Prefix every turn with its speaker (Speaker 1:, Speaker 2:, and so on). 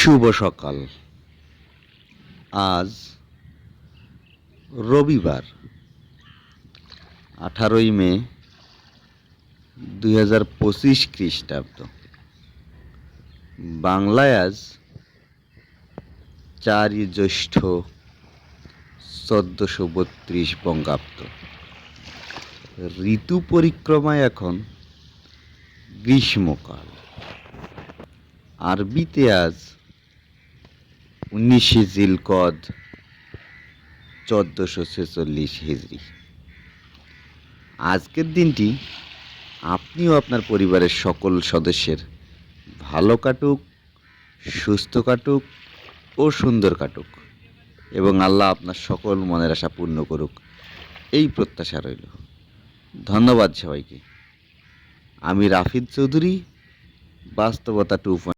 Speaker 1: শুভ সকাল। আজ রবিবার 18ই মে 2025 খ্রিস্টাব্দ। বাংলায় আজ 4ই জ্যৈষ্ঠ 1432 বঙ্গাব্দ। ঋতু পরিক্রমায় এখন গ্রীষ্মকাল। আরবিতে আজ 19শে জিলকদ 1446 হিজরি। আজকের দিনটি আপনি ও আপনার পরিবারের সকল সদস্যের ভালো কাটুক, সুস্থ কাটুক ও সুন্দর কাটুক, এবং আল্লাহ আপনার সকল মনের আশা পূর্ণ করুক, এই প্রত্যাশা রইল। ধন্যবাদ সবাইকে। আমি রাফিদ চৌধুরী, বাস্তবতা 2.